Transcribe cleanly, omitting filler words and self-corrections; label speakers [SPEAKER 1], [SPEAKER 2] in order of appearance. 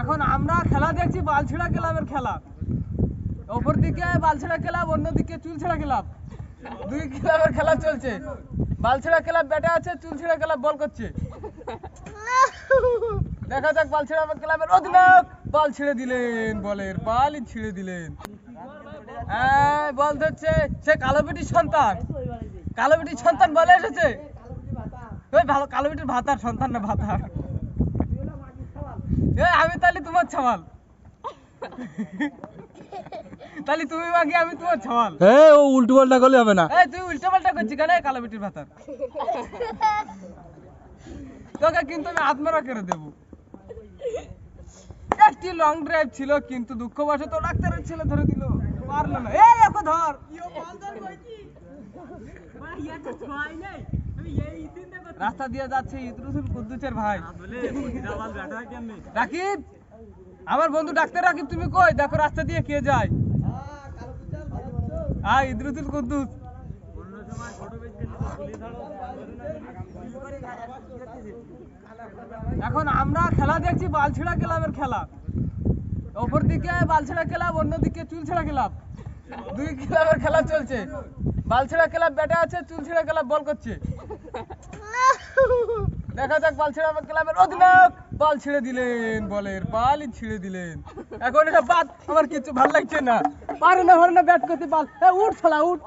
[SPEAKER 1] এখন আমরা খেলা দেখছি বালছেড়া ক্লাবের খেলা। ওপর দিকে বালছেড়া ক্লাব, অন্যদিকে চুলছেড়া ক্লাব। দুই ক্লাবের খেলা চলছে। বালছেড়া ক্লাব ব্যাটে আছে, চুলছেড়া ক্লাব বল করছে। দেখা যাক বালছেড়া ক্লাবের অধিনায়ক বল ছেড়ে দিলেন, বলের বালই ছিঁড়ে দিলেন। বল ধরছে সে কালো বেটির সন্তান। কালো বেটির সন্তান বলে এসেছে। ওই ভালো কালো বেটির ভাতার সন্তান না, ভাতার। আমি তাহলে তোমার ছাওয়াল। তাহলে তুমি বাকি, আমি তোমার ছাওয়াল।
[SPEAKER 2] ও উল্টো পাল্টা করলে হবে না।
[SPEAKER 1] তুই উল্টো পাল্টা করছিস কেন? কালো বেটির ভাতার তোকে কিন্তু আমি আত্মরা করে দেবো। একটি লং ড্রাইভ ছিল, কিন্তু দুঃখবশত ডাক্তারের ছেলে ধরে দিল, পারলো না। একে ধর। রাস্তা দিয়ে যাচ্ছে ইদ্রুসুল কুদ্দুসের ভাই রাকিব, আমার বন্ধু ডাক্তার রাকিব। তুমি কই? দেখো রাস্তা দিয়ে কে যায়। ইদ্রুসুল কুদ্দুস। এখন আমরা খেলা দেখছি বালছেড়া ক্লাবের খেলা। ওপর দিকে বালছেড়া ক্লাব, অন্যদিকে চুলছেড়া ক্লাব। দুই ক্লাবের খেলা চলছে। বালছেড়া ক্লাব ব্যাটে আছে, চুলছেড়া ক্লাব বল করছে। দেখা যাক বালছেড়া ক্লাবের অধিনায়ক বল ছেড়ে দিলেন, বলের বালই ছিঁড়ে দিলেন। এখন এটা বাদ, আমার কিছু ভালো লাগছে না। পারে না ব্যাট করতে, বল উঠ শালা উঠ।